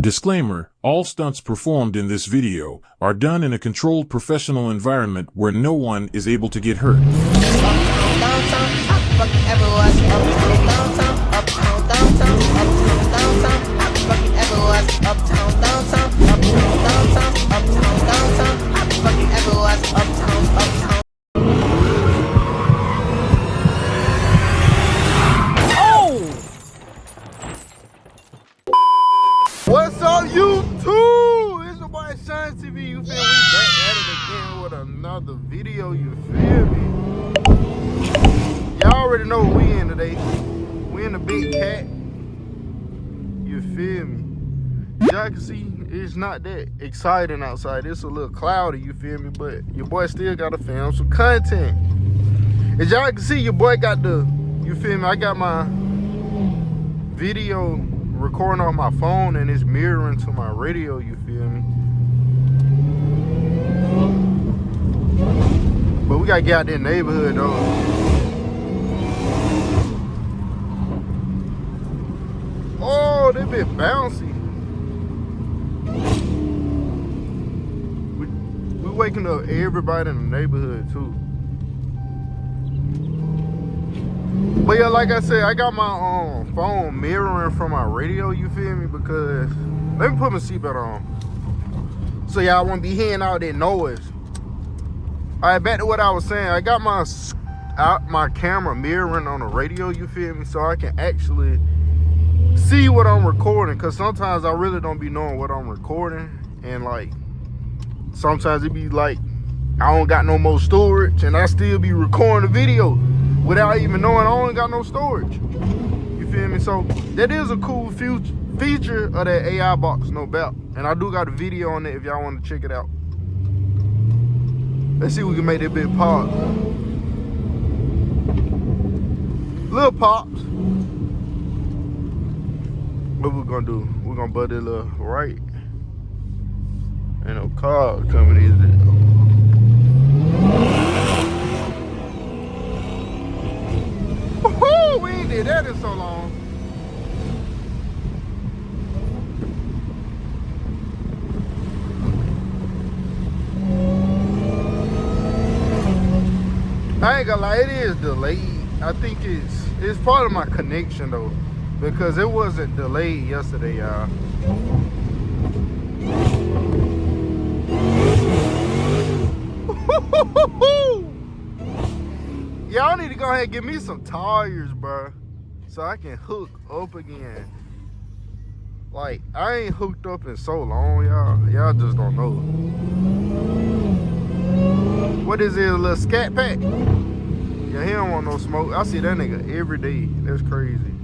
Disclaimer, all stunts performed in this video are done in a controlled professional environment where no one is able to get hurt. What's up, YouTube? It's your boy Shine TV. You feel me? Back at it again with another video. You feel me? Y'all already know what we in today. We in the big cat. You feel me? Y'all can see it's not that exciting outside. It's a little cloudy. You feel me? But your boy still gotta film some content. As y'all can see, your boy got the. You feel me? I got my video recording on my phone and it's mirroring to my radio, you feel me? But we gotta get out that neighborhood though. Oh, they been bouncy. We waking up everybody in the neighborhood too. But yeah, like I said, I got my phone mirroring from my radio, you feel me? Because, let me put my seatbelt on. So y'all won't be hearing all that noise. Alright, back to what I was saying. I got my camera mirroring on the radio, you feel me? So I can actually see what I'm recording. Because sometimes I really don't be knowing what I'm recording. And like, sometimes it be like, I don't got no more storage and I still be recording the video without even knowing I ain't got no storage. You feel me? So that is a cool feature of that AI box, no doubt. And I do got a video on it if y'all want to check it out. Let's see if we can make that bit pop. Little pops. What we're gonna do? We're gonna butt it little right. Ain't no car coming either. We ain't did that in so long. I ain't gonna lie, it is delayed. I think it's part of my connection though, because it wasn't delayed yesterday, y'all. Y'all need to go ahead and give me some tires, bro, so I can hook up again. Like, I ain't hooked up in so long, y'all. Y'all just don't know. What is it, a little scat pack? Yeah, he don't want no smoke. I see that nigga every day. That's crazy.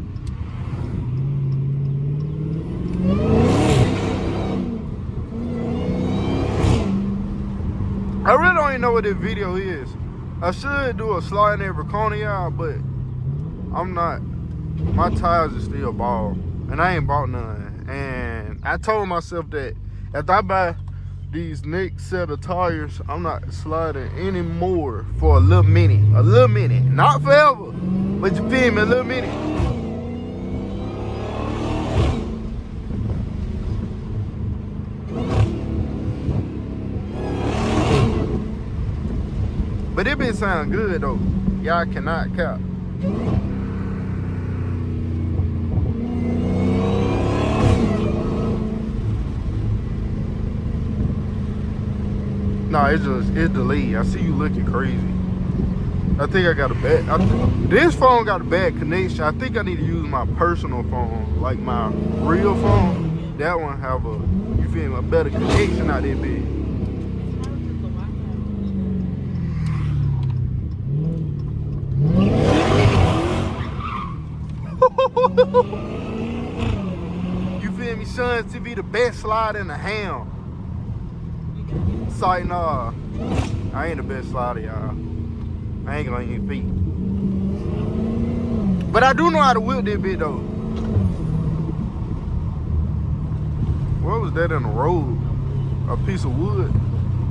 I really don't even know what this video is. I should do a slide every corner, y'all, but I'm not. My tires are still bald, and I ain't bought none. And I told myself that after I buy these next set of tires, I'm not sliding anymore for a little minute. A little minute. Not forever, but you feel me, a little minute. But it been sound good though. Y'all cannot cap. Nah, it's delayed. I see you looking crazy. I think I got a bad. This phone got a bad connection. I think I need to use my personal phone, like my real phone. That one have a, you feel me, a better connection out there, big. You feel me? Shine TV, the best slide in the ham. Sorry, nah. I ain't the best slider, y'all. I ain't gonna eat feet. But I do know how to whip that bit though. What was that in the road? A piece of wood?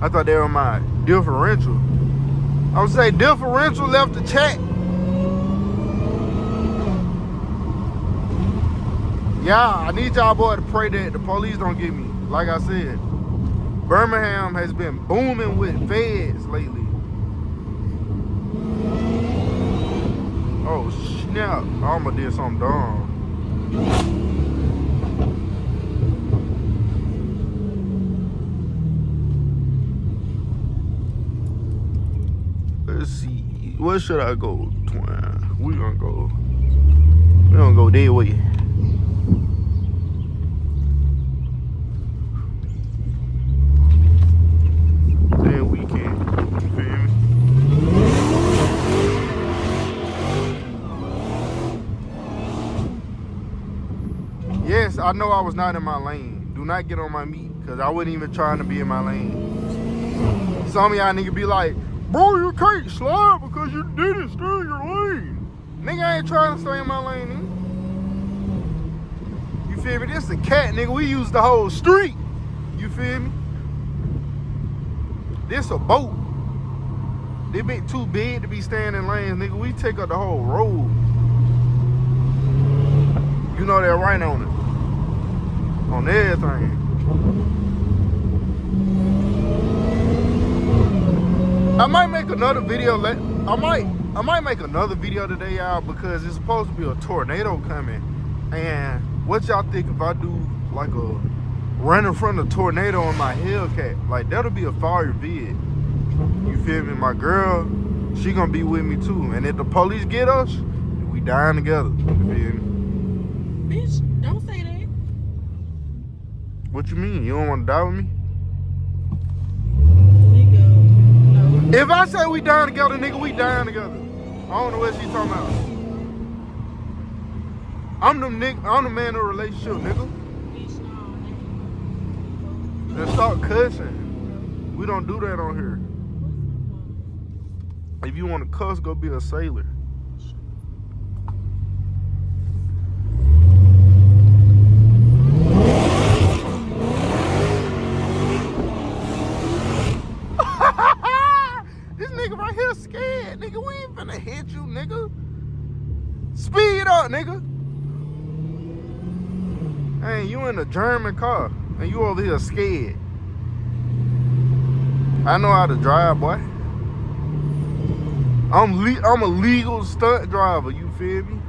I thought they were my differential. I would say differential left the chat. Yeah, I need y'all boy to pray that the police don't get me. Like I said, Birmingham has been booming with feds lately. Oh snap, I almost did something dumb. Let's see, where should I go, twin? We gonna go their way. Then we can, you feel me? Yes, I know I was not in my lane. Do not get on my meat, because I wasn't even trying to be in my lane. Some of y'all niggas be like, bro, you can't slide because you didn't stay in your lane. Nigga, I ain't trying to stay in my lane, nigga. You feel me? This a cat, nigga. We use the whole street. You feel me? This a boat. They be too big to be staying in lanes, nigga. We take up the whole road. You know that right on it. On everything. I might make another video. I might make another video today, y'all, because it's supposed to be a tornado coming. And what y'all think if I do like a run in front of a tornado on my Hellcat? Like, that'll be a fire vid. You feel me? My girl, she gonna be with me too. And if the police get us, we dying together. You feel me? Bitch, don't say that. What you mean? You don't want to die with me? Nigga, no. If I say we dying together, nigga, we dying together. I don't know what she talking about. I'm the man in the relationship, nigga. Bitch, no. Then start cussing. We don't do that on here. If you want to cuss, go be a sailor. This nigga right here scared, nigga. We ain't finna hit you, nigga. Speed up, nigga. Hey, you in a German car and you over here scared. I know how to drive, boy. I'm a legal stunt driver, you feel me?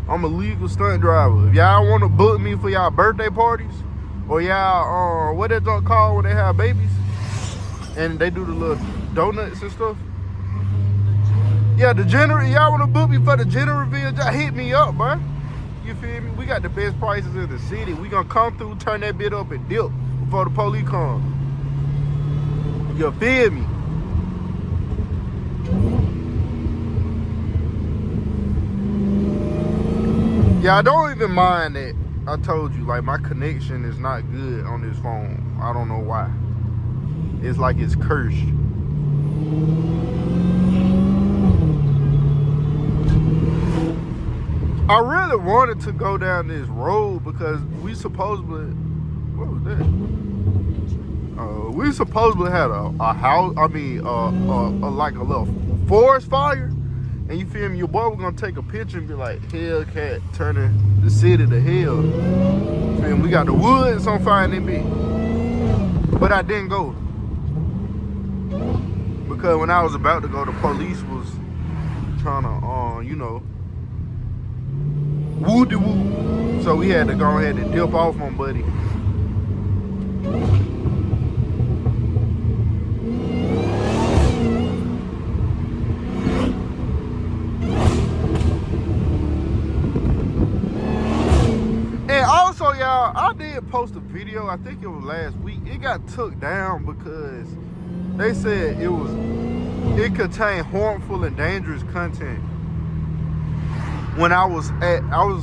I'm a legal stunt driver. If y'all want to book me for y'all birthday parties, or y'all, what they don't call when they have babies, and they do the little donuts and stuff. Yeah, the general, y'all want to book me for the general reveal, just hit me up, boy. You feel me? We got the best prices in the city. We gonna come through, turn that bit up and dip before the police come. You feel me? Yeah, I don't even mind that. I told you, like, my connection is not good on this phone. I don't know why. It's like it's cursed. I really wanted to go down this road because we supposedly, what was that? We supposedly had a house, like a little forest fire. And you feel me, your boy was gonna take a picture and be like, Hellcat turning the city to hell. You feel me? We got the woods on fire in that bitch. But I didn't go. Because when I was about to go, the police was trying to, woo-de-woo. So we had to go ahead and dip off on buddy. Also, y'all, I did post a video, I think it was last week. It got took down because they said it contained harmful and dangerous content. When I was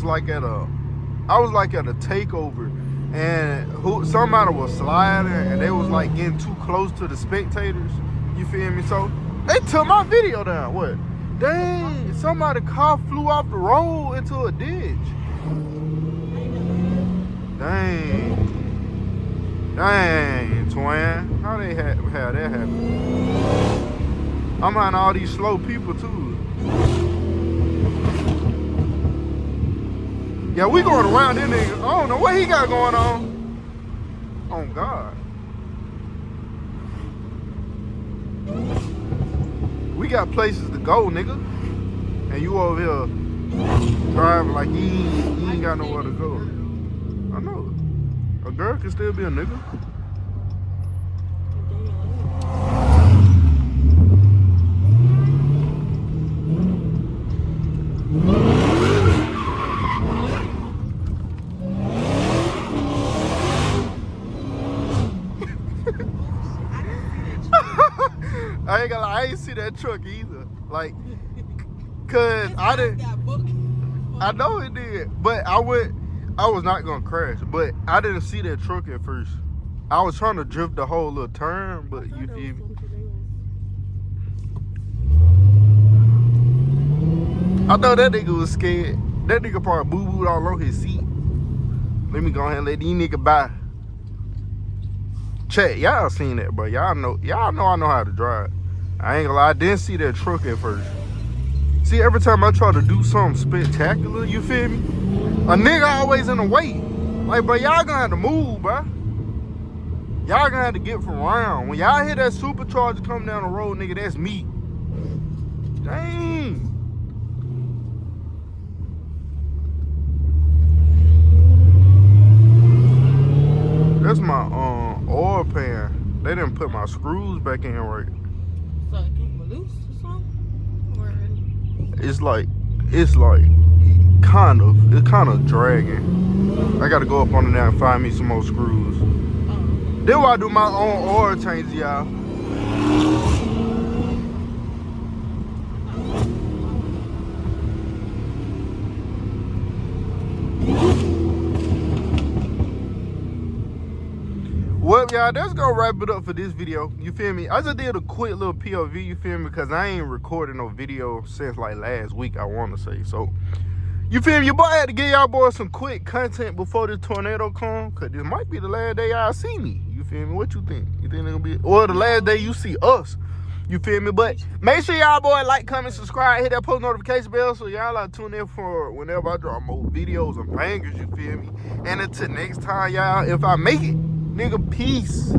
like at a takeover, and somebody was sliding and they was like getting too close to the spectators. You feel me? So they took my video down. What? Dang, somebody's car flew off the road into a ditch. Dang, twin. How they have that happen? I'm behind all these slow people too. Yeah, we going around this nigga. I don't know what he got going on. Oh, God. We got places to go, nigga. And you over here driving like he ain't got nowhere to go. I know. A girl can still be a nigga. I ain't gonna lie, I ain't see that truck either. Like, cause I didn't. I know it did, but I was not gonna crash, but I didn't see that truck at first. I was trying to drift the whole little turn, but you feel me? I thought that nigga was scared. That nigga probably boo-booed all on his seat. Let me go ahead and let these niggas by. Chat, y'all seen that, bro. Y'all know I know how to drive. I ain't gonna lie, I didn't see that truck at first. See, every time I try to do something spectacular, you feel me? A nigga always in the way. Like, bro, y'all gonna have to move, bro. Y'all gonna have to get from around. When y'all hear that supercharger coming down the road, nigga, that's me. Dang. That's my oil pan. They didn't put my screws back in right. So it came loose or something? Or... It's kind of dragging. I gotta go up on it now and find me some more screws. Then why I do my own oil change, y'all. Well, y'all, that's gonna wrap it up for this video. You feel me? I just did a quick little POV, you feel me? Because I ain't recorded no video since like last week, I want to say. So, you feel me? Your boy had to give y'all boys some quick content before this tornado come. Because this might be the last day y'all see me. You feel me? What you think? You think it's gonna be? Or the last day you see us. You feel me? But make sure y'all boy like, comment, subscribe, hit that post notification bell so y'all are tuned in for whenever I drop more videos and bangers, you feel me? And until next time, y'all, if I make it, nigga, peace.